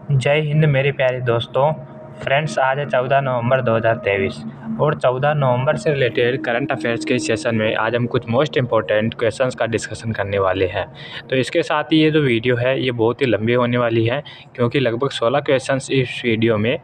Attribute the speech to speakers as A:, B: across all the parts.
A: जय हिंद मेरे प्यारे दोस्तों। फ्रेंड्स, आज है 14 नवंबर 2023 और 14 नवंबर से रिलेटेड करंट अफेयर्स के सेशन में आज हम कुछ मोस्ट इम्पोर्टेंट क्वेश्चंस का डिस्कशन करने वाले हैं। तो इसके साथ ही ये जो वीडियो है ये बहुत ही लंबी होने वाली है, क्योंकि लगभग 16 क्वेश्चंस इस वीडियो में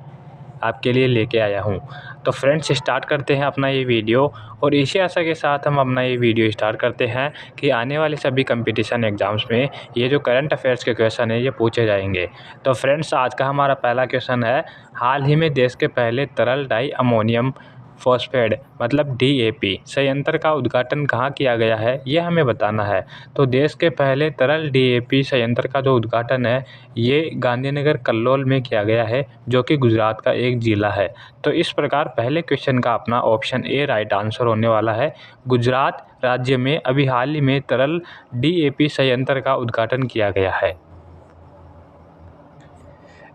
A: आपके लिए लेके आया हूँ। तो फ्रेंड्स, स्टार्ट करते हैं अपना ये वीडियो और इसी आशा के साथ हम अपना ये वीडियो स्टार्ट करते हैं कि आने वाले सभी कंपटीशन एग्ज़ाम्स में ये जो करंट अफेयर्स के क्वेश्चन है ये पूछे जाएंगे। तो फ्रेंड्स, आज का हमारा पहला क्वेश्चन है, हाल ही में देश के पहले तरल डाई अमोनियम फॉस्फेट मतलब DAP संयंत्र का उद्घाटन कहाँ किया गया है, ये हमें बताना है। तो देश के पहले तरल DAP संयंत्र का जो उद्घाटन है ये गांधीनगर कल्लोल में किया गया है, जो कि गुजरात का एक ज़िला है। तो इस प्रकार पहले क्वेश्चन का अपना ऑप्शन ए राइट आंसर होने वाला है। गुजरात राज्य में अभी हाल ही में तरल DAP संयंत्र का उद्घाटन किया गया है।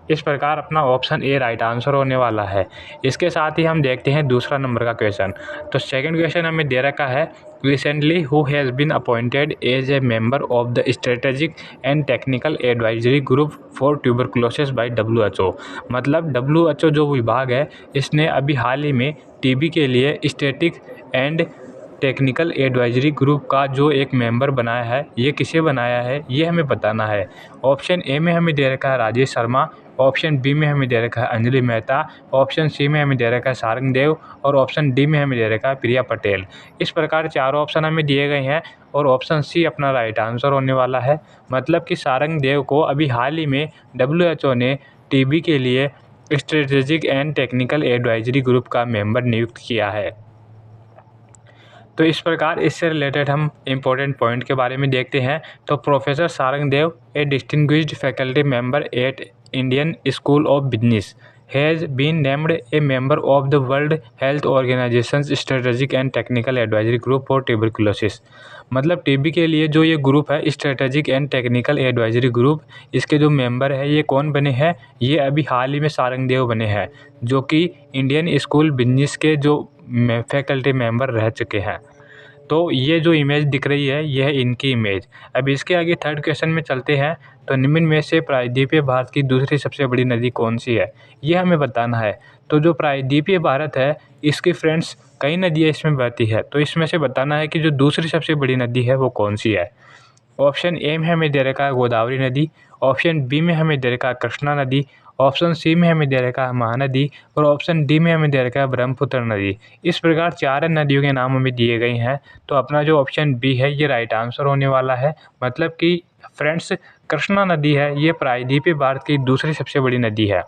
A: इस प्रकार अपना ऑप्शन ए राइट आंसर होने वाला है। इसके साथ ही हम देखते हैं दूसरा नंबर का क्वेश्चन। तो सेकंड क्वेश्चन हमें दे रखा है, recently who has been appointed as a member of the strategic and technical advisory group for tuberculosis by WHO। मतलब WHO जो विभाग है इसने अभी हाल ही में TB के लिए static and technical advisory group का जो एक मेंबर बनाया है, ये किसे बनाया है ये हमें बताना है। ऑप्शन ए में हमें दे रखा है राजेश शर्मा, ऑप्शन बी में हमें दे रखा है अंजलि मेहता, ऑप्शन सी में हमें दे रखा है सारंग देव और ऑप्शन डी में हमें दे रखा है प्रिया पटेल। इस प्रकार चारों ऑप्शन हमें दिए गए हैं और ऑप्शन सी अपना राइट आंसर होने वाला है। मतलब कि सारंग देव को अभी हाल ही में WHO ने TB के लिए strategic and technical advisory group का मेंबर नियुक्त किया है। तो इस प्रकार इससे रिलेटेड हम इम्पोर्टेंट पॉइंट के बारे में देखते हैं। तो professor Sarang Dev, a distinguished faculty member at Indian School of Business, has been named a member of the World Health Organization strategic and technical advisory group for tuberculosis. मतलब TB के लिए जो ये ग्रुप है strategic and technical advisory group, इसके जो member है ये कौन बने हैं, ये अभी हाल ही में सारंग देव बने हैं, जो कि इंडियन स्कूल बिजनेस के जो फैकल्टी मेंबर रह चुके हैं। तो ये जो इमेज दिख रही है यह है इनकी इमेज। अब इसके आगे थर्ड क्वेश्चन में चलते हैं। तो निम्न में से प्रायद्वीपीय भारत की दूसरी सबसे बड़ी नदी कौन सी है, ये हमें बताना है। तो जो प्रायद्वीपीय भारत है इसकी फ्रेंड्स कई नदियाँ इसमें बहती है, तो इसमें से बताना है कि जो दूसरी सबसे बड़ी नदी है वो कौन सी है। ऑप्शन ए में हमें दे रखा है गोदावरी नदी, ऑप्शन बी में हमें दे रखा है कृष्णा नदी, ऑप्शन सी में हमें दे रखा है महानदी और ऑप्शन डी में हमें दे रखा है ब्रह्मपुत्र नदी। इस प्रकार चार नदियों के नाम हमें दिए गए हैं। तो अपना जो ऑप्शन बी है ये राइट आंसर होने वाला है। मतलब कि फ्रेंड्स, कृष्णा नदी है ये प्रायद्वीपीय भारत की दूसरी सबसे बड़ी नदी है।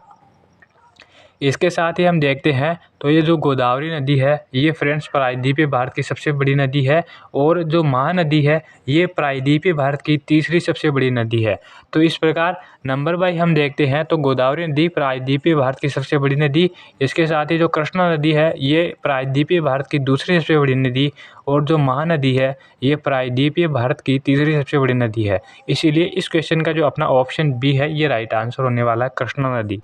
A: इसके साथ ही हम देखते हैं तो ये जो गोदावरी नदी है ये फ्रेंड्स प्रायद्वीपीय भारत की सबसे बड़ी नदी है और जो महानदी है ये प्रायद्वीपीय भारत की तीसरी सबसे बड़ी नदी है। तो इस प्रकार नंबर बाई हम देखते हैं तो गोदावरी नदी प्रायद्वीपीय भारत की सबसे बड़ी नदी, इसके साथ ही जो कृष्णा नदी है ये प्रायद्वीपीय भारत की दूसरी सबसे बड़ी नदी और जो महानदी है ये प्रायद्वीपीय भारत की तीसरी सबसे बड़ी नदी है। इसीलिए इस क्वेश्चन का जो अपना ऑप्शन बी है ये राइट आंसर होने वाला है, कृष्णा नदी।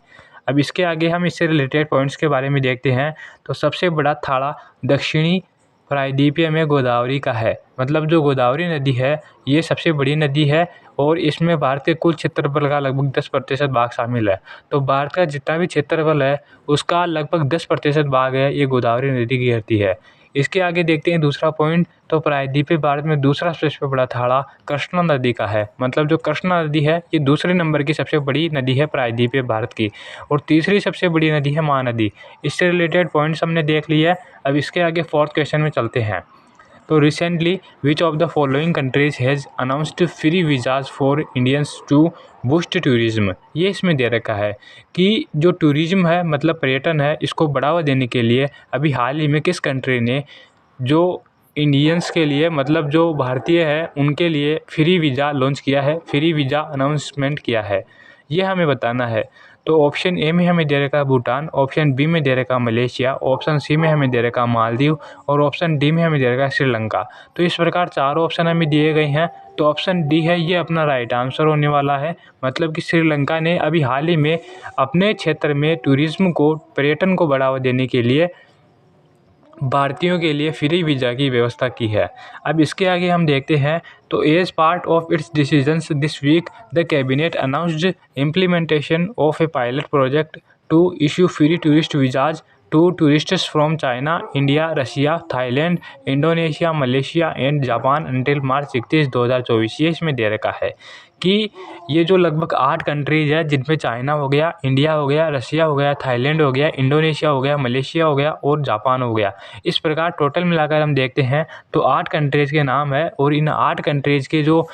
A: अब इसके आगे हम इससे रिलेटेड पॉइंट्स के बारे में देखते हैं। तो सबसे बड़ा थाड़ा दक्षिणी प्रायद्वीपीय में गोदावरी का है। मतलब जो गोदावरी नदी है ये सबसे बड़ी नदी है और इसमें भारत के कुल क्षेत्रफल का लगभग 10% भाग शामिल है। तो भारत का जितना भी क्षेत्रफल है उसका लगभग 10% भाग है ये गोदावरी नदी की घेरती है। इसके आगे देखते हैं दूसरा पॉइंट। तो प्रायद्वीपीय भारत में दूसरा सबसे बड़ा थाड़ा कृष्णा नदी का है। मतलब जो कृष्णा नदी है ये दूसरे नंबर की सबसे बड़ी नदी है प्रायद्वीपीय भारत की और तीसरी सबसे बड़ी नदी है महानदी। इससे रिलेटेड पॉइंट्स हमने देख लिए। अब इसके आगे फोर्थ क्वेश्चन में चलते हैं। तो recently which of the following countries has announced free visas for Indians to boost tourism. ये इसमें दे रखा है कि जो टूरिज्म है मतलब पर्यटन है इसको बढ़ावा देने के लिए अभी हाल ही में किस कंट्री ने जो इंडियंस के लिए मतलब जो भारतीय है उनके लिए फ्री वीज़ा लॉन्च किया है, फ्री वीज़ा अनाउंसमेंट किया है, ये हमें बताना है। तो ऑप्शन ए में हमें दे रखा है भूटान, ऑप्शन बी में दे रखा है मलेशिया, ऑप्शन सी में हमें दे रखा है मालदीव और ऑप्शन डी में हमें दे रखा है श्रीलंका। तो इस प्रकार चारों ऑप्शन हमें दिए गए हैं। तो ऑप्शन डी है ये अपना राइट आंसर होने वाला है। मतलब कि श्रीलंका ने अभी हाल ही में अपने क्षेत्र में टूरिज्म को पर्यटन को बढ़ावा देने के लिए भारतीयों के लिए फ्री वीज़ा की व्यवस्था की है। अब इसके आगे हम देखते हैं तो as part of its decisions this week the cabinet announced implementation of a pilot project to issue free tourist visas to tourists from China, India, Russia, Thailand, Indonesia, Malaysia and Japan until March 31, 2024। ये इसमें दे रखा है कि ये जो लगभग 8 countries है जिनमें चाइना हो गया, इंडिया हो गया, रशिया हो गया, थाईलैंड हो गया, इंडोनेशिया हो गया, मलेशिया हो गया और जापान हो गया। इस प्रकार टोटल मिलाकर हम देखते हैं तो 8 कंट्रीज़ के नाम है और इन 8 कंट्रीज़ के जो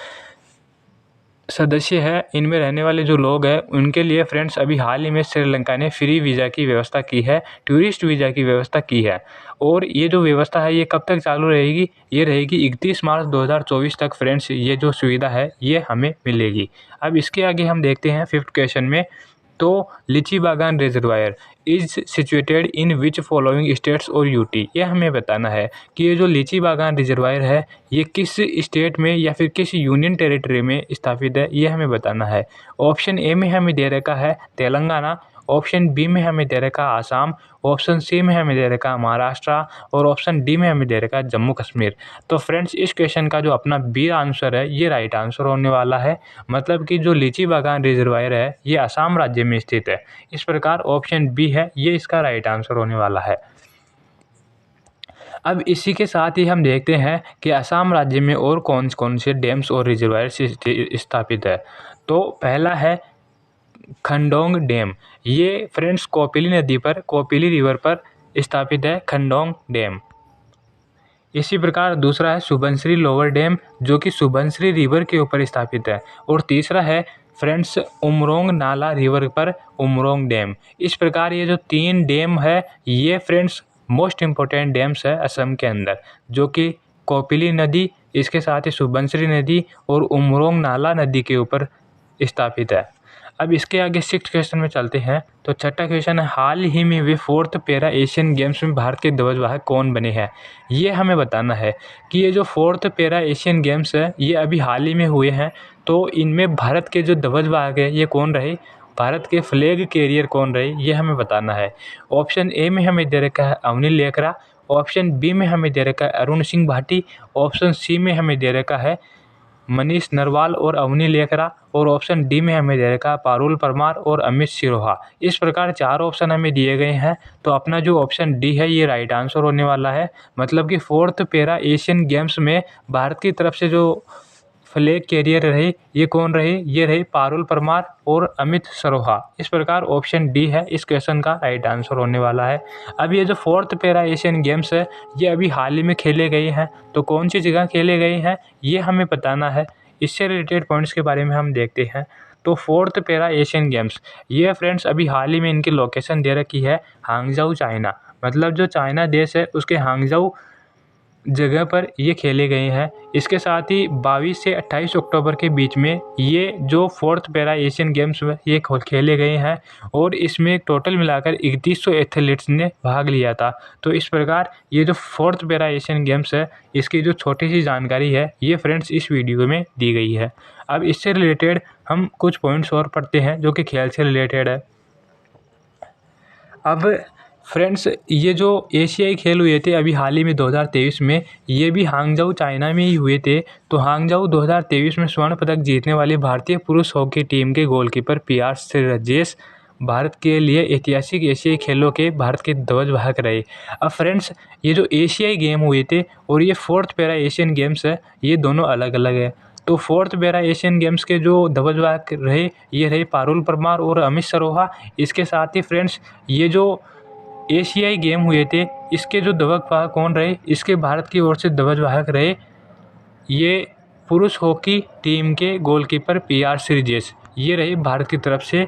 A: सदस्य है, इनमें रहने वाले जो लोग हैं उनके लिए फ्रेंड्स अभी हाल ही में श्रीलंका ने फ्री वीज़ा की व्यवस्था की है, टूरिस्ट वीज़ा की व्यवस्था की है। और ये जो व्यवस्था है ये कब तक चालू रहेगी? ये रहेगी 31 मार्च 2024 तक फ्रेंड्स, ये जो सुविधा है ये हमें मिलेगी। अब इसके आगे हम देखते हैं 5th क्वेश्चन में, तो लीची बागान reservoir is situated in which following states और यूटी। ये हमें बताना है कि ये जो लीची बागान रिजर्वायर है ये किस स्टेट में या फिर किस यूनियन टेरिटरी में स्थापित है, ये हमें बताना है। ऑप्शन ए में हमें दे रखा है तेलंगाना, ऑप्शन बी में हमें दे रखा है आसाम, ऑप्शन सी में हमें दे रखा है महाराष्ट्र और ऑप्शन डी में हमें दे रखा है जम्मू कश्मीर। तो फ्रेंड्स इस क्वेश्चन का जो अपना बी आंसर है ये राइट आंसर होने वाला है। मतलब कि जो लीची बागान रिजर्वायर है ये असम राज्य में स्थित है। इस प्रकार ऑप्शन बी है ये इसका राइट आंसर होने वाला है। अब इसी के साथ ही हम देखते हैं कि असम राज्य में और कौन कौन से डैम्स और रिजर्वायर स्थापित है। तो पहला है खंडोंग डैम। ये फ्रेंड्स कोपिली नदी पर, कोपिली रिवर पर स्थापित है खंडोंग डैम। इसी प्रकार दूसरा है सुबनसिरी लोअर डैम जो कि सुबनसिरी रिवर के ऊपर स्थापित है। और तीसरा है फ्रेंड्स उमरोंग नाला रिवर पर उमरोंग डैम। इस प्रकार ये जो 3 डैम है ये फ्रेंड्स मोस्ट इम्पोर्टेंट डैम्स है असम के अंदर, जो कि कोपिली नदी, इसके साथ ही सुबनसिरी नदी और उमरोंग नाला नदी के ऊपर स्थापित है। अब इसके आगे 6th क्वेश्चन में चलते हैं। तो छठा क्वेश्चन है हाल ही में वे 4th पैरा एशियन गेम्स में भारत के ध्वजवाहक कौन बने हैं। ये हमें बताना है कि ये जो 4th पैरा एशियन गेम्स है ये अभी हाल ही में हुए हैं। तो इनमें भारत के जो ध्वजवाहक है ये कौन रहे, भारत के फ्लैग कैरियर कौन रहे, ये हमें बताना है। ऑप्शन ए में हमें दे रखा है अवनी लेकरा, ऑप्शन बी में हमें दे रखा है अरुण सिंह भाटी, ऑप्शन सी में हमें दे रखा है मनीष नरवाल और अवनी लेकरा और ऑप्शन डी में हमें दे रखा पारुल परमार और अमित सिरोहा। इस प्रकार 4 ऑप्शन हमें दिए गए हैं। तो अपना जो ऑप्शन डी है ये राइट आंसर होने वाला है। मतलब कि 4th पैरा एशियन गेम्स में भारत की तरफ से जो फ्लैग कैरियर रहे ये कौन रहे, ये रहे पारुल परमार और अमित सरोहा। इस प्रकार ऑप्शन डी है इस क्वेश्चन का राइट आंसर होने वाला है। अब ये जो 4th पैरा एशियन गेम्स है ये अभी हाल ही में खेले गए हैं। तो कौन सी जगह खेले गए हैं ये हमें बताना है। इससे रिलेटेड पॉइंट्स के बारे में हम देखते हैं। तो 4th पैरा एशियन गेम्स ये फ्रेंड्स अभी हाल ही में इनकी लोकेशन दे रखी है हांगझाऊ चाइना। मतलब जो चाइना देश है उसके हांगझाऊ जगह पर ये खेले गए हैं। इसके साथ ही 22 से 28 अक्टूबर के बीच में ये जो 4th पैरा एशियन गेम्स में ये खेले गए हैं और इसमें टोटल मिलाकर 3100 एथलीट्स ने भाग लिया था। तो इस प्रकार ये जो 4th पैरा एशियन गेम्स है इसकी जो छोटी सी जानकारी है ये फ्रेंड्स इस वीडियो में दी गई है। अब इससे रिलेटेड हम कुछ पॉइंट्स और पढ़ते हैं जो कि खेल से रिलेटेड है। अब फ्रेंड्स ये जो एशियाई खेल हुए थे अभी हाल ही में 2023 में, ये भी हांगझाऊ चाइना में ही हुए थे। तो हांगझाऊ 2023 में स्वर्ण पदक जीतने वाली भारतीय पुरुष हॉकी टीम के गोलकीपर PR श्रीरजेश भारत के लिए ऐतिहासिक एशियाई खेलों के भारत के ध्वजवाहक रहे। अब फ्रेंड्स ये जो एशियाई गेम हुए थे और ये 4th पैरा एशियन गेम्स है ये दोनों अलग अलग है। तो 4th पैरा एशियन गेम्स के जो ध्वजवाहक रहे ये रहे पारुल परमार और अमित सरोहा। इसके साथ ही फ्रेंड्स ये जो एशियाई गेम हुए थे इसके जो ध्वजवाहक कौन रहे, इसके भारत की ओर से ध्वजवाहक रहे ये पुरुष हॉकी टीम के गोलकीपर PR श्रीजेश, ये रहे भारत की तरफ से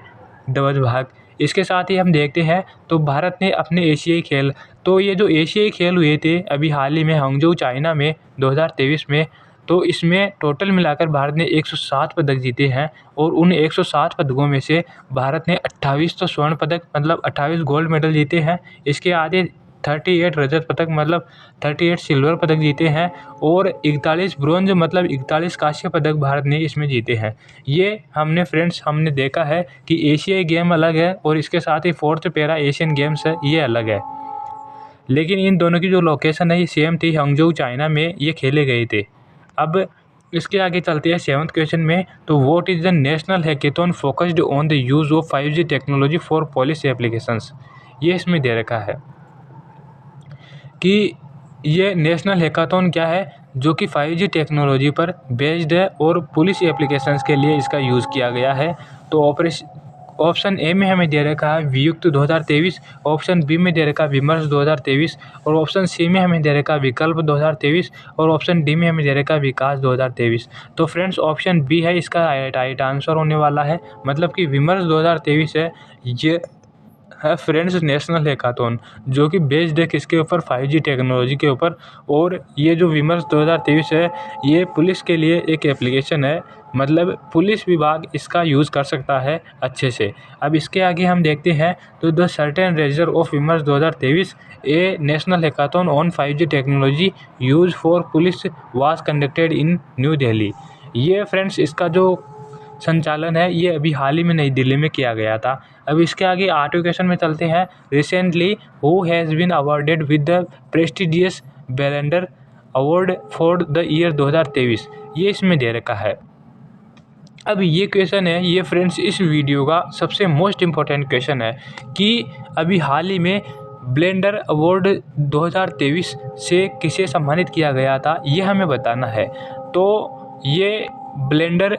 A: ध्वजवाहक। इसके साथ ही हम देखते हैं तो भारत ने अपने एशियाई खेल, तो ये जो एशियाई खेल हुए थे अभी हाल ही में हांगझाऊ चाइना में 2023 में, तो इसमें टोटल मिलाकर भारत ने 107 पदक जीते हैं और उन 107 पदकों में से भारत ने 28 तो स्वर्ण पदक मतलब 28 गोल्ड मेडल जीते हैं। इसके आगे 38 रजत पदक मतलब 38 सिल्वर पदक जीते हैं और 41 ब्रोंज मतलब 41 कांस्य पदक भारत ने इसमें जीते हैं। ये हमने देखा है कि एशियाई गेम अलग है और इसके साथ ही 4th पैरा एशियन गेम्स है ये अलग है। लेकिन इन दोनों की जो लोकेशन है ये सेम थी, हांगझोउ चाइना में ये खेले गए थे। अब इसके आगे चलते हैं 7th क्वेश्चन में। तो what is the national hackathon focused on the use of 5G technology for police applications. ये इसमें दे रखा है कि ये नेशनल हैकाथॉन क्या है जो कि 5G टेक्नोलॉजी पर बेस्ड है और पुलिस एप्लीकेशंस के लिए इसका यूज़ किया गया है। तो ऑप्शन ए में हमें दे रखा है वियुक्त 2023, ऑप्शन बी में दे रखा है विमर्श 2023 और ऑप्शन सी में हमें दे रखा है विकल्प 2023 और ऑप्शन डी में हमें दे रखा है विकास 2023। तो फ्रेंड्स ऑप्शन बी है इसका राइट आंसर होने वाला है, मतलब कि विमर्श 2023 है ये है फ्रेंड्स नेशनल हैकाथॉन जो कि बेस्ड है किसके ऊपर, 5G टेक्नोलॉजी के ऊपर। और ये जो विमर्श 2023 है ये पुलिस के लिए एक एप्लीकेशन है, मतलब पुलिस विभाग इसका यूज़ कर सकता है अच्छे से। अब इसके आगे हम देखते हैं तो the certain razor of Vimarsh 2023 a national hackathon on 5G technology use for police was conducted in New Delhi. ये फ्रेंड्स इसका जो संचालन है ये अभी हाल ही में नई दिल्ली में किया गया था। अब इसके आगे 8वें क्वेश्चन में चलते हैं। Recently who has been awarded with the prestigious Ballon d'Or award for the year 2023, ये इसमें दे रखा है। अब ये क्वेश्चन है ये फ्रेंड्स इस वीडियो का सबसे मोस्ट इम्पॉर्टेंट क्वेश्चन है कि अभी हाल ही में ब्लेंडर अवार्ड 2023 से किसे सम्मानित किया गया था ये हमें बताना है। तो ये blender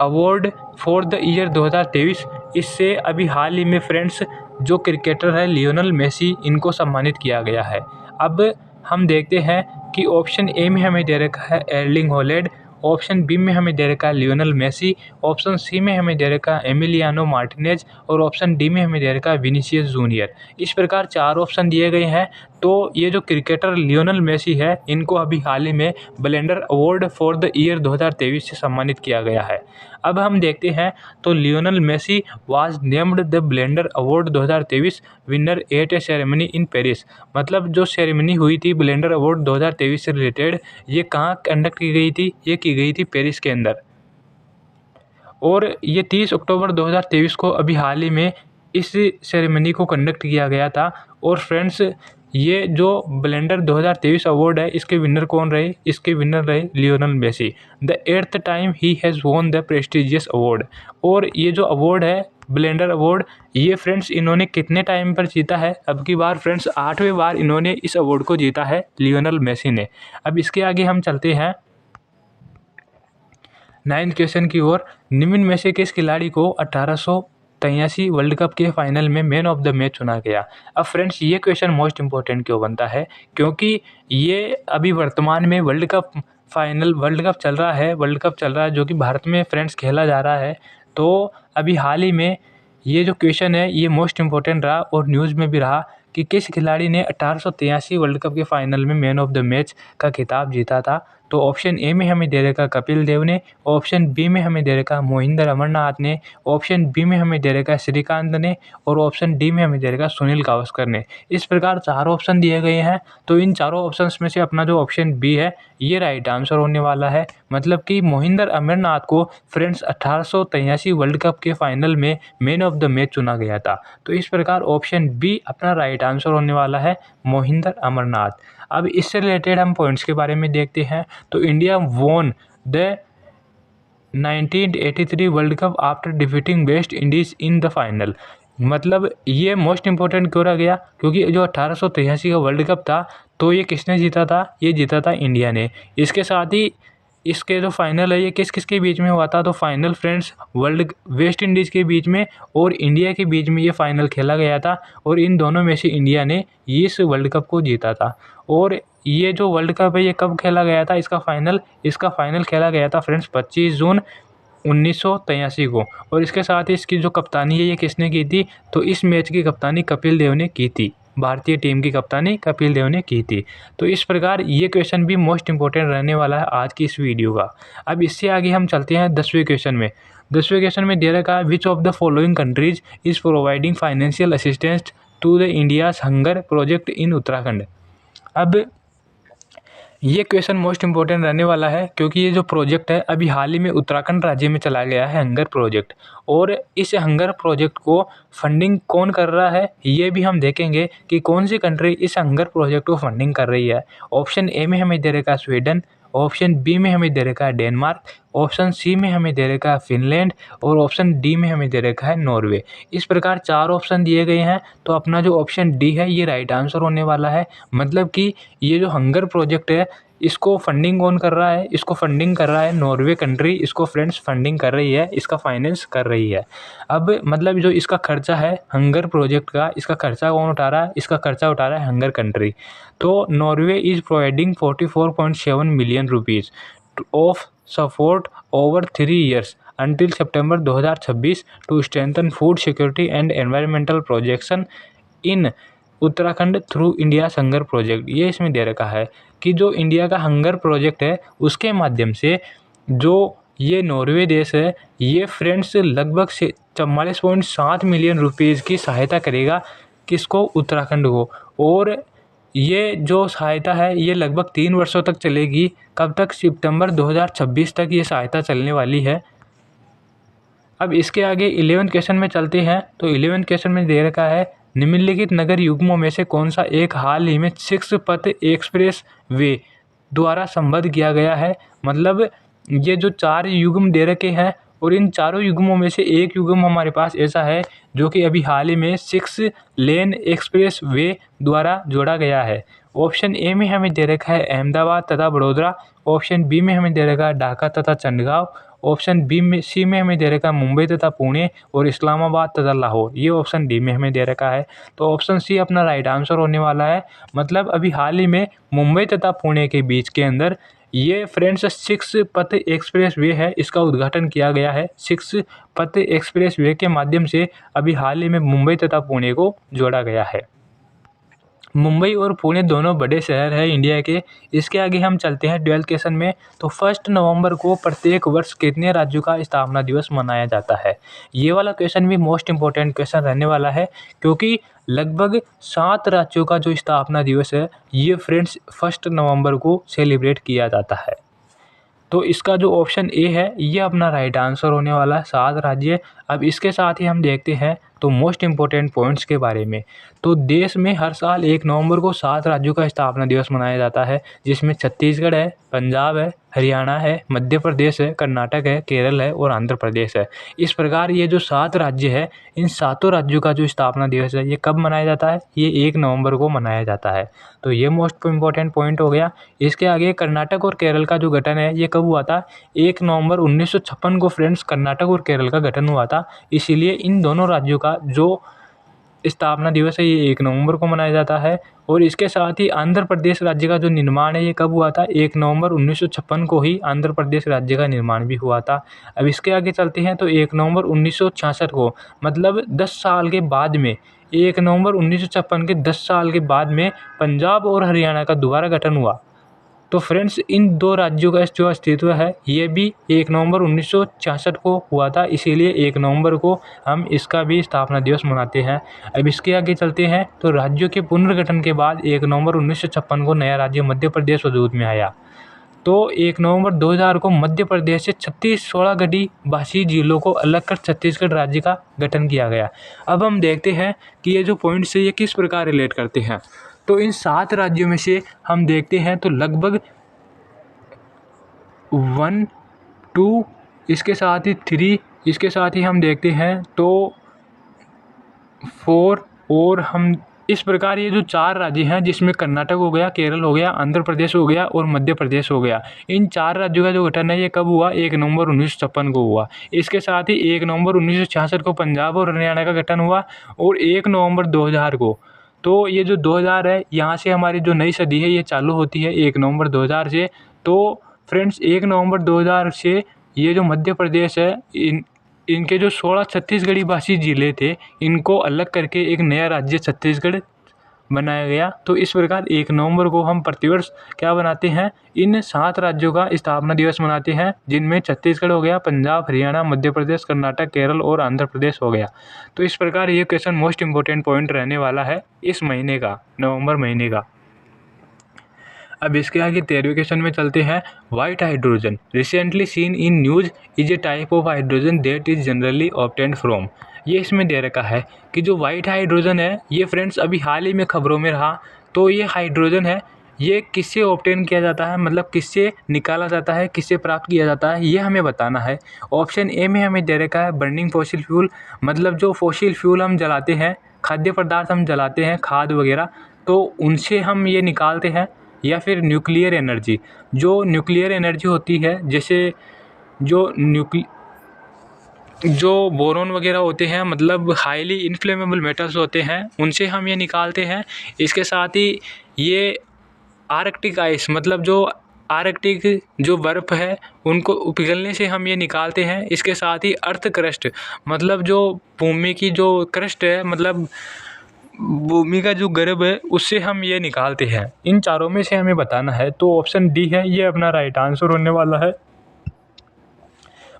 A: award for the year 2023 इससे अभी हाल ही में फ्रेंड्स जो क्रिकेटर है लियोनेल मेसी इनको सम्मानित किया गया है। अब हम देखते हैं कि ऑप्शन ए में हमें दे रखा है एर्लिंग हॉलैंड, ऑप्शन बी में हमें दे रखा है लियोनेल मेसी, ऑप्शन सी में हमें दे रखा है एमिलियानो मार्टिनेज और ऑप्शन डी में हमें दे रखा है विनीसियस जूनियर। इस प्रकार 4 ऑप्शन दिए गए हैं। तो ये जो क्रिकेटर लियोनेल मेसी है इनको अभी हाल ही में blender award for the year 2023 से सम्मानित किया गया है। अब हम देखते हैं तो Lionel Messi was named the Ballon d'Or award 2023 winner at a ceremony in Paris. मतलब जो सेरेमनी हुई थी ब्लेंडर अवार्ड 2023 से रिलेटेड ये कहाँ कंडक्ट की गई थी, ये की गई थी पेरिस के अंदर। और ये 30 अक्टूबर 2023 को अभी हाल ही में इस सेरेमनी को कंडक्ट किया गया था। और फ्रेंड्स ये जो ब्लेंडर 2023 अवार्ड है इसके विनर कौन रहे, इसके विनर रहे Lionel Messi. The 8th time he has won the prestigious award. और ये जो अवार्ड है ब्लेंडर अवार्ड ये फ्रेंड्स इन्होंने कितने टाइम पर जीता है, अब की बार फ्रेंड्स 8वें बार इन्होंने इस अवार्ड को जीता है लियोनेल मेसी ने। अब इसके आगे हम चलते हैं 9th क्वेश्चन की ओर। निम्न में से किस खिलाड़ी को 1883 वर्ल्ड कप के फाइनल में मैन ऑफ द मैच चुना गया। अब फ्रेंड्स ये क्वेश्चन मोस्ट इम्पोर्टेंट क्यों बनता है, क्योंकि ये अभी वर्तमान में वर्ल्ड कप चल रहा है जो कि भारत में फ्रेंड्स खेला जा रहा है। तो अभी हाल ही में ये जो क्वेश्चन है ये मोस्ट इम्पोर्टेंट रहा और न्यूज़ में भी रहा कि किस खिलाड़ी ने 1883 वर्ल्ड कप के फाइनल में मैन ऑफ द मैच का खिताब जीता था। तो ऑप्शन ए में हमें दे रखा कपिल देव ने, ऑप्शन बी में हमें दे रखा मोहिंदर अमरनाथ ने, ऑप्शन बी में हमें दे रखा श्रीकांत ने और ऑप्शन डी में हमें दे रखा सुनील गावस्कर ने। इस प्रकार 4 ऑप्शन दिए गए हैं। तो इन चारों ऑप्शंस में से अपना जो ऑप्शन बी है ये राइट आंसर होने वाला है, मतलब कि मोहिंदर अमरनाथ को फ्रेंड्स 1883 वर्ल्ड कप के फाइनल में मैन ऑफ द मैच चुना गया था। तो इस प्रकार ऑप्शन बी अपना राइट आंसर होने वाला है, मोहिंदर अमरनाथ। अब इससे रिलेटेड हम पॉइंट्स के बारे में देखते हैं। तो India won the 1983 world cup after defeating West Indies in the final. मतलब ये मोस्ट इम्पोर्टेंट क्यों रह गया, क्योंकि जो 1883 का वर्ल्ड कप था तो ये किसने जीता था, ये जीता था इंडिया ने। इसके साथ ही इसके जो फाइनल है ये किस किस के बीच में हुआ था, तो फाइनल फ्रेंड्स वेस्ट इंडीज़ के बीच में और इंडिया के बीच में ये फाइनल खेला गया था और इन दोनों में से इंडिया ने इस वर्ल्ड कप को जीता था। और ये जो वर्ल्ड कप है ये कब खेला गया था, इसका फाइनल खेला गया था फ्रेंड्स 25 जून 1983 को। और इसके साथ ही इसकी जो कप्तानी है ये किसने की थी, तो इस मैच की कप्तानी कपिल देव ने की थी, भारतीय टीम की कप्तानी कपिल देव ने की थी। तो इस प्रकार ये क्वेश्चन भी मोस्ट इंपॉर्टेंट रहने वाला है आज की इस वीडियो का। अब इससे आगे हम चलते हैं 10वें क्वेश्चन में। 10वें क्वेश्चन में दे रखा है which of the following countries is providing financial assistance to the India's hunger project in Uttarakhand. अब ये क्वेश्चन मोस्ट इम्पोर्टेंट रहने वाला है क्योंकि ये जो प्रोजेक्ट है अभी हाल ही में उत्तराखंड राज्य में चलाया गया है हंगर प्रोजेक्ट। और इस हंगर प्रोजेक्ट को फंडिंग कौन कर रहा है ये भी हम देखेंगे कि कौन सी कंट्री इस हंगर प्रोजेक्ट को फंडिंग कर रही है। ऑप्शन ए में हमें दे रखा है स्वीडन, ऑप्शन बी में हमें दे रखा है डेनमार्क, ऑप्शन सी में हमें दे रखा है फिनलैंड और ऑप्शन डी में हमें दे रखा है नॉर्वे। इस प्रकार 4 ऑप्शन दिए गए हैं, तो अपना जो ऑप्शन डी है ये राइट आंसर होने वाला है। मतलब कि ये जो हंगर प्रोजेक्ट है इसको फंडिंग कौन कर रहा है, इसको फंडिंग कर रहा है नॉर्वे कंट्री, इसको फ्रेंड्स फंडिंग कर रही है, इसका फाइनेंस कर रही है। अब मतलब जो इसका खर्चा है हंगर प्रोजेक्ट का, इसका खर्चा कौन उठा रहा है, इसका खर्चा उठा रहा है हंगर कंट्री। तो Norway is providing 44.7 million rupees of support over 3 years until September 2026 to strengthen food security and environmental protection in Uttarakhand through India hunger project. ये इसमें दे रखा है कि जो इंडिया का हंगर प्रोजेक्ट है उसके माध्यम से जो ये नॉर्वे देश है ये फ्रेंड्स लगभग से 44.7 मिलियन रुपीज़ की सहायता करेगा किसको, उत्तराखंड को। और ये जो सहायता है ये लगभग 3 वर्षों तक चलेगी। कब तक, सितंबर 2026 तक ये सहायता चलने वाली है। अब इसके आगे 11th क्वेश्चन में चलते हैं। तो 11th क्वेश्चन में दे रखा है निम्नलिखित नगर युग्मों में से कौन सा एक हाल ही में 6 पथ एक्सप्रेस वे द्वारा संबद्ध किया गया है। मतलब ये जो 4 युग्म दे रखे हैं और इन चारों युग्मों में से एक युग्म हमारे पास ऐसा है जो कि अभी हाल ही में 6 लेन एक्सप्रेस वे द्वारा जोड़ा गया है। ऑप्शन ए में हमें दे रखा है अहमदाबाद तथा बड़ोदरा, ऑप्शन बी में हमें दे रखा है ढाका तथा चंडगांव, ऑप्शन सी में हमें दे रखा है मुंबई तथा पुणे और इस्लामाबाद तथा लाहौर। ये ऑप्शन डी में हमें दे रखा है। तो ऑप्शन सी अपना राइट आंसर होने वाला है। मतलब अभी हाल ही में मुंबई तथा पुणे के बीच के अंदर ये फ्रेंड्स 6 पथ एक्सप्रेस वे है, इसका उद्घाटन किया गया है। 6 पथ एक्सप्रेस वे के माध्यम से अभी हाल ही में मुंबई तथा पुणे को जोड़ा गया है। मुंबई और पुणे दोनों बड़े शहर हैं इंडिया के। इसके आगे हम चलते हैं 12th क्वेश्चन में। तो 1 नवंबर को प्रत्येक वर्ष कितने राज्यों का स्थापना दिवस मनाया जाता है। ये वाला क्वेश्चन भी मोस्ट इम्पोर्टेंट क्वेश्चन रहने वाला है क्योंकि लगभग 7 राज्यों का जो स्थापना दिवस है ये फ्रेंड्स 1 नवंबर को सेलिब्रेट किया जाता है। तो इसका जो ऑप्शन ए है ये अपना राइट आंसर होने वाला है, 7 राज्य। अब इसके साथ ही हम देखते हैं तो मोस्ट इम्पोर्टेंट पॉइंट्स के बारे में। तो देश में हर साल 1 नवंबर को 7 राज्यों का स्थापना दिवस मनाया जाता है, जिसमें छत्तीसगढ़ है, पंजाब है, हरियाणा है, मध्य प्रदेश है, कर्नाटक है, केरल है और आंध्र प्रदेश है। इस प्रकार ये जो 7 राज्य है इन 7 राज्यों का जो स्थापना दिवस है ये कब मनाया जाता है, ये 1 नवंबर को मनाया जाता है। तो ये मोस्ट इम्पोर्टेंट पॉइंट हो गया। इसके आगे कर्नाटक और केरल का जो गठन है ये कब हुआ था, 1 नवंबर 1956 को फ्रेंड्स कर्नाटक और केरल का गठन हुआ था। इसीलिए इन दोनों राज्यों का जो स्थापना दिवस है ये 1 नवंबर को मनाया जाता है। और इसके साथ ही आंध्र प्रदेश राज्य का जो निर्माण है ये कब हुआ था, 1 नवंबर 1956 को ही आंध्र प्रदेश राज्य का निर्माण भी हुआ था। अब इसके आगे चलते हैं तो 1 नवंबर 1966 को, मतलब 10 साल के बाद में, 1 नवंबर 1956 के 10 साल के बाद में पंजाब और हरियाणा का दोबारा गठन हुआ। तो फ्रेंड्स इन 2 राज्यों का जो अस्तित्व है ये भी 1 नवंबर 1966 को हुआ था। इसीलिए 1 नवंबर को हम इसका भी स्थापना दिवस मनाते हैं। अब इसके आगे चलते हैं तो राज्यों के पुनर्गठन के बाद 1 नवंबर 1956 को नया राज्य मध्य प्रदेश वजूद में आया। तो 1 नवंबर 2000 को मध्य प्रदेश से 16 गढ़ी भाषी जिलों को अलग कर छत्तीसगढ़ राज्य का गठन किया गया। अब हम देखते हैं कि ये जो पॉइंट्स है ये किस प्रकार रिलेट करते हैं। तो इन 7 राज्यों में से हम देखते हैं तो लगभग 1, 2, इसके साथ ही 3, इसके साथ ही हम देखते हैं तो 4 और हम इस प्रकार ये जो 4 राज्य हैं जिसमें कर्नाटक हो गया, केरल हो गया, आंध्र प्रदेश हो गया और मध्य प्रदेश हो गया, इन 4 राज्यों का जो गठन है ये कब हुआ, 1 नवंबर 1956 को हुआ। इसके साथ ही 1 नवंबर 1966 को पंजाब और हरियाणा का गठन हुआ और 1 नवंबर 2000 को। तो ये जो 2000 है यहाँ से हमारी जो नई सदी है ये चालू होती है 1 नवंबर 2000 से। तो फ्रेंड्स 1 नवंबर 2000 से ये जो मध्य प्रदेश है इनके जो 16 छत्तीसगढ़ी भाषी ज़िले थे इनको अलग करके एक नया राज्य छत्तीसगढ़ बनाया गया। तो इस प्रकार 1 नवंबर को हम प्रतिवर्ष क्या बनाते हैं, इन 7 राज्यों का स्थापना दिवस मनाते हैं, जिनमें छत्तीसगढ़ हो गया, पंजाब, हरियाणा, मध्य प्रदेश, कर्नाटक, केरल और आंध्र प्रदेश हो गया। तो इस प्रकार ये क्वेश्चन मोस्ट इम्पोर्टेंट पॉइंट रहने वाला है इस महीने का, नवंबर महीने का। अब इसके आगे 13वें क्वेश्चन में चलते हैं। White hydrogen recently seen in news is a type of hydrogen that is generally obtained from. ये इसमें दे रखा है कि जो वाइट हाइड्रोजन है ये फ्रेंड्स अभी हाल ही में खबरों में रहा। तो ये हाइड्रोजन है ये किससे ऑब्टेन किया जाता है, मतलब किससे निकाला जाता है, किससे प्राप्त किया जाता है, ये हमें बताना है। ऑप्शन ए में हमें दे रखा है बर्निंग फॉसिल फ्यूल, मतलब जो फॉसिल फ्यूल हम जलाते हैं, खाद्य पदार्थ हम जलाते हैं, खाद वगैरह, तो उनसे हम ये निकालते हैं। या फिर न्यूक्लियर एनर्जी, जो न्यूक्लियर एनर्जी होती है, जैसे जो बोरॉन वगैरह होते हैं, मतलब हाईली इन्फ्लेमेबल मेटल्स होते हैं, उनसे हम ये निकालते हैं। इसके साथ ही ये आर्कटिक आइस, मतलब जो आर्कटिक जो बर्फ़ है उनको पिघलने से हम ये निकालते हैं। इसके साथ ही अर्थ क्रस्ट, मतलब जो भूमि की जो क्रस्ट है, मतलब भूमि का जो गर्भ है, उससे हम ये निकालते हैं। इन चारों में से हमें बताना है, तो ऑप्शन डी है ये अपना राइट आंसर होने वाला है।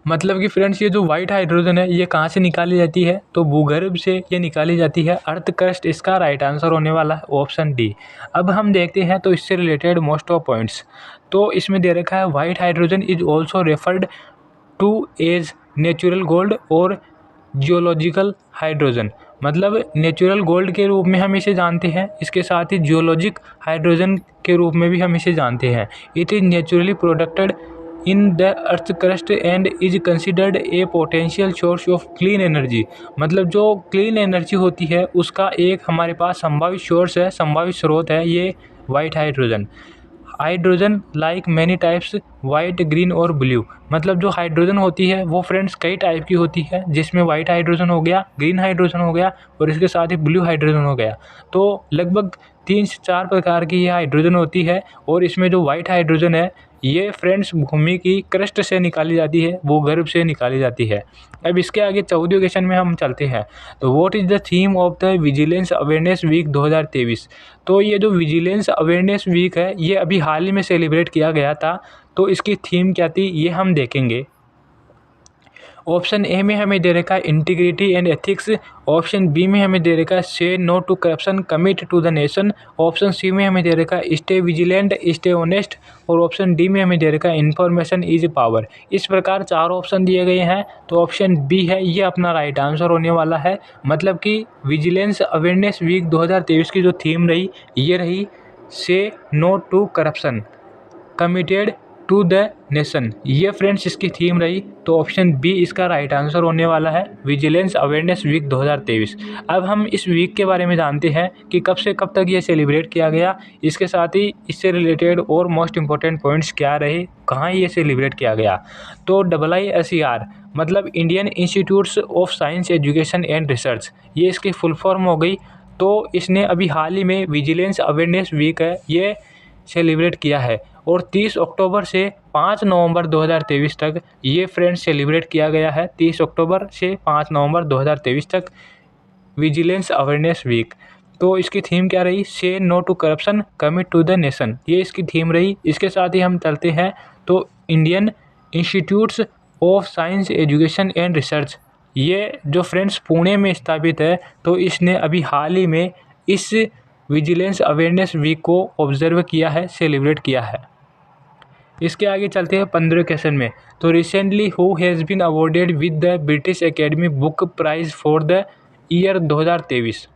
A: मतलब कि फ्रेंड्स ये जो वाइट हाइड्रोजन है ये कहाँ से निकाली जाती है, तो भूगर्भ से ये निकाली जाती है। अर्थ क्रस्ट इसका राइट आंसर होने वाला है ऑप्शन डी। अब हम देखते हैं तो इससे रिलेटेड मोस्ट ऑफ पॉइंट्स, तो इसमें दे रखा है white hydrogen is also referred to as natural gold और जियोलॉजिकल हाइड्रोजन, मतलब नेचुरल गोल्ड के रूप में हम इसे जानते हैं। इसके साथ ही जियोलॉजिक हाइड्रोजन के रूप में भी हम इसे जानते हैं। It is naturally प्रोडक्टेड in the earth crust and is considered a potential source of clean energy, मतलब जो क्लीन एनर्जी होती है उसका एक हमारे पास संभावित सोर्स है, संभावित स्रोत है ये white hydrogen. Hydrogen like many types white, green और ब्लू, मतलब जो हाइड्रोजन होती है वो फ्रेंड्स कई टाइप की होती है, जिसमें वाइट हाइड्रोजन हो गया, ग्रीन हाइड्रोजन हो गया और इसके साथ ही ब्लू हाइड्रोजन हो गया। तो लगभग 3 से 4 प्रकार की ये हाइड्रोजन होती है। और इसमें जो वाइट हाइड्रोजन है ये फ्रेंड्स भूमि की क्रस्ट से निकाली जाती है, भूगर्भ से निकाली जाती है। अब इसके आगे 14वें क्वेश्चन में हम चलते हैं। तो what is the theme of the vigilance awareness week 2023। तो ये जो विजिलेंस अवेयरनेस वीक है ये अभी हाल ही में सेलिब्रेट किया गया था। तो इसकी थीम क्या थी ये हम देखेंगे। ऑप्शन ए में हमें दे रखा है integrity and ethics, option B में हमें दे रखा है say no to corruption, commit to the nation, option C में हमें दे रखा है स्टे विजिलेंट, स्टे ऑनेस्ट, और ऑप्शन डी में हमें दे रखा है इन्फॉर्मेशन इज पावर। इस प्रकार 4 ऑप्शन दिए गए हैं, तो ऑप्शन बी है ये अपना राइट आंसर होने वाला है। मतलब कि विजिलेंस अवेयरनेस वीक 2023 की जो थीम रही ये रही say no to corruption, committed to the nation, ये फ्रेंड्स इसकी थीम रही। तो ऑप्शन बी इसका राइट आंसर होने वाला है, विजिलेंस अवेयरनेस वीक 2023। अब हम इस वीक के बारे में जानते हैं कि कब से कब तक ये सेलिब्रेट किया गया, इसके साथ ही इससे रिलेटेड और मोस्ट इंपॉर्टेंट पॉइंट्स क्या रहे, कहाँ ये सेलिब्रेट किया गया। तो IISER मतलब Indian institutes of science education and research, ये इसकी फुल फॉर्म हो गई। तो इसने अभी हाल ही में विजिलेंस अवेयरनेस वीक है ये सेलिब्रेट किया है, और 30 अक्टूबर से 5 नवंबर 2023 तक ये फ्रेंड्स सेलिब्रेट किया गया है। 30 अक्टूबर से 5 नवंबर 2023 तक विजिलेंस अवेयरनेस वीक। तो इसकी थीम क्या रही, say no to corruption, commit to the nation, ये इसकी थीम रही। इसके साथ ही हम चलते हैं तो Indian institutes of science education and research, ये जो फ्रेंड्स पुणे में स्थापित है, तो इसने अभी हाल ही में इस विजिलेंस अवेयरनेस वीक को ऑब्जर्व किया है, सेलिब्रेट किया है। इसके आगे चलते हैं 15वें क्वेश्चन में। तो recently who has been awarded with the British Academy Book Prize for the year 2023।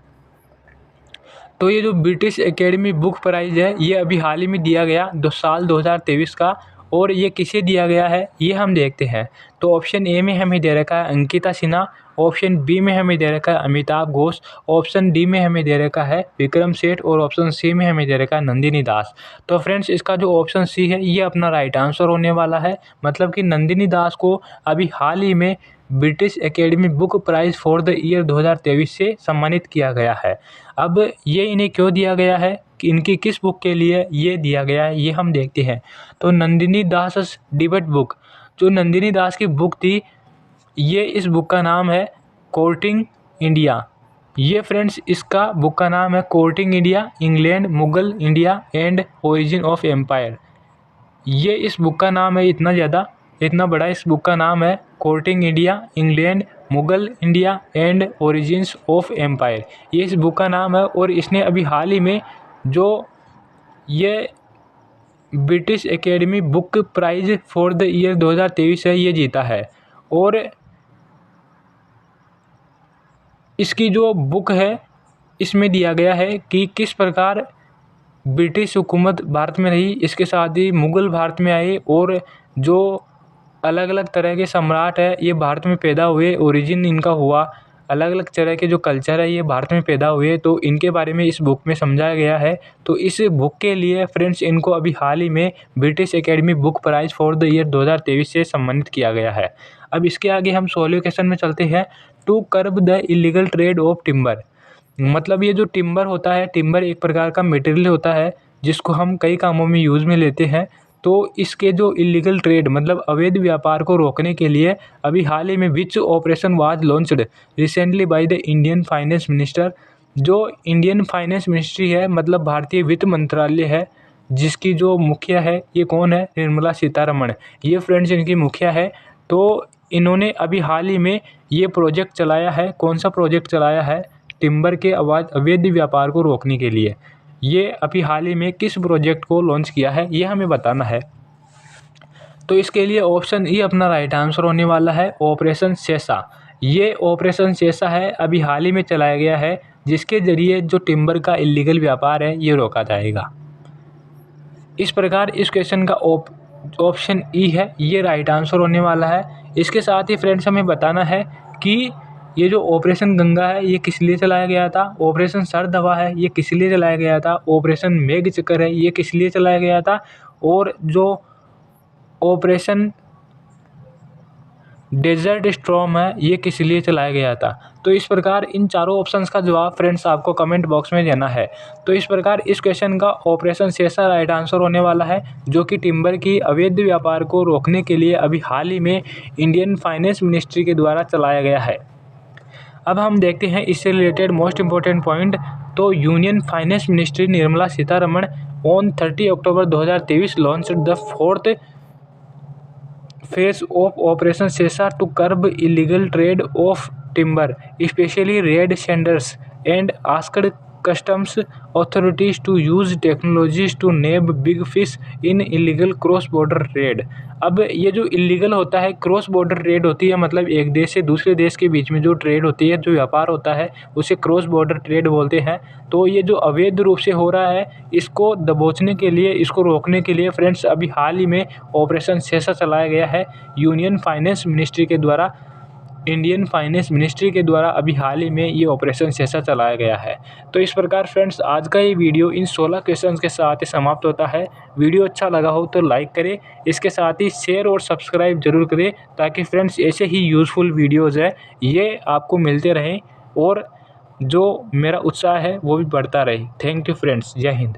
A: तो ये जो ब्रिटिश एकेडमी बुक प्राइज़ है ये अभी हाल ही में दिया गया साल 2023 का, और ये किसे दिया गया है ये हम देखते हैं। तो ऑप्शन ए में हमें दे रखा है अंकिता सिन्हा, ऑप्शन बी में हमें दे रखा है अमिताभ घोष, ऑप्शन डी में हमें दे रखा है विक्रम सेठ, और ऑप्शन सी में हमें दे रखा है नंदिनी दास। तो फ्रेंड्स इसका जो ऑप्शन सी है ये अपना राइट आंसर होने वाला है। मतलब कि नंदिनी दास को अभी हाल ही में British Academy Book Prize for the year 2023 से सम्मानित किया गया है। अब ये इन्हें क्यों दिया गया है, कि इनकी किस बुक के लिए ये दिया गया है ये हम देखते हैं। तो नंदिनी दास डिबेट बुक, जो नंदिनी दास की बुक थी ये, इस बुक का नाम है कोर्टिंग इंडिया। ये फ्रेंड्स इसका बुक का नाम है Courting India, England, Mughal India and Origin of Empire. ये इस बुक का नाम है, इतना बड़ा इस बुक का नाम है Courting India, England, Mughal India and Origins of Empire, ये इस बुक का नाम है। और इसने अभी हाल ही में जो ये British Academy Book Prize for the year 2023 है, ये जीता है। और इसकी जो बुक है इसमें दिया गया है कि किस प्रकार ब्रिटिश हुकूमत भारत में रही, इसके साथ ही मुग़ल भारत में आए और जो अलग अलग तरह के सम्राट है ये भारत में पैदा हुए, ओरिजिन इनका हुआ, अलग अलग तरह के जो कल्चर है ये भारत में पैदा हुए, तो इनके बारे में इस बुक में समझाया गया है। तो इस बुक के लिए फ्रेंड्स इनको अभी हाल ही में British Academy Book Prize for the year 2023 से सम्मानित किया गया है। अब इसके आगे हम 16वें क्वेश्चन में चलते हैं। To curb the illegal trade of timber, मतलब ये जो टिम्बर होता है, टिम्बर एक प्रकार का मटेरियल होता है जिसको हम कई कामों में यूज़ में लेते हैं। तो इसके जो इलीगल ट्रेड मतलब अवैध व्यापार को रोकने के लिए अभी हाल ही में which operation was launched recently by the Indian finance minister, जो इंडियन फाइनेंस मिनिस्ट्री है मतलब भारतीय वित्त मंत्रालय है, जिसकी जो मुखिया है ये कौन है, निर्मला सीतारमण, ये फ्रेंड्स इनकी मुखिया है। तो इन्होंने अभी हाल ही में ये प्रोजेक्ट चलाया है। कौन सा प्रोजेक्ट चलाया है? टिम्बर के अवैध व्यापार को रोकने के लिए। ये अभी हाल ही में किस प्रोजेक्ट को लॉन्च किया है ये हमें बताना है। तो इसके लिए ऑप्शन ई अपना राइट आंसर होने वाला है, ऑपरेशन शेषा। ये ऑपरेशन शेषा है अभी हाल ही में चलाया गया है, जिसके ज़रिए जो टिम्बर का इलीगल व्यापार है ये रोका जाएगा। इस प्रकार इस क्वेश्चन का ऑप्शन ई है, ये राइट आंसर होने वाला है। इसके साथ ही फ्रेंड्स हमें बताना है कि ये जो ऑपरेशन गंगा है ये किस लिए चलाया गया था, ऑपरेशन सरदवा है ये किस लिए चलाया गया था, ऑपरेशन मेघचक्र है ये किस लिए चलाया गया था, और जो ऑपरेशन डेजर्ट स्टॉर्म है ये किस लिए चलाया गया था। तो इस प्रकार इन चारों ऑप्शंस का जवाब फ्रेंड्स आपको कमेंट बॉक्स में देना है। तो इस प्रकार इस क्वेश्चन का ऑपरेशन शेषा राइट आंसर होने वाला है, जो कि टिम्बर की अवैध व्यापार को रोकने के लिए अभी हाल ही में इंडियन फाइनेंस मिनिस्ट्री के द्वारा चलाया गया है। अब हम देखते हैं इससे रिलेटेड मोस्ट इम्पोर्टेंट पॉइंट। तो union finance ministry Nirmala Sitharaman on 30 October 2023 launch the 4th phase of Operation Sesha to curb illegal trade of timber, especially red sanders, and asked customs authorities to use technologies to nab big fish in illegal cross border trade। अब ये जो illegal होता है, cross border trade होती है, मतलब एक देश से दूसरे देश के बीच में जो ट्रेड होती है, जो व्यापार होता है उसे क्रॉस बॉर्डर ट्रेड बोलते हैं। तो ये जो अवैध रूप से हो रहा है इसको दबोचने के लिए, इसको रोकने के लिए फ्रेंड्स अभी हाल ही में ऑपरेशन शेषा चलाया गया है यूनियन फाइनेंस मिनिस्ट्री के द्वारा। इंडियन फाइनेंस मिनिस्ट्री के द्वारा अभी हाल ही में ये ऑपरेशन शेषा चलाया गया है। तो इस प्रकार फ्रेंड्स आज का ये वीडियो इन 16 क्वेश्चंस के साथ ही समाप्त होता है। वीडियो अच्छा लगा हो तो लाइक करें, इसके साथ ही शेयर और सब्सक्राइब जरूर करें, ताकि फ्रेंड्स ऐसे ही यूज़फुल वीडियोज़ है ये आपको मिलते रहें और जो मेरा उत्साह है वो भी बढ़ता रहे। थैंक यू फ्रेंड्स, जय हिंद।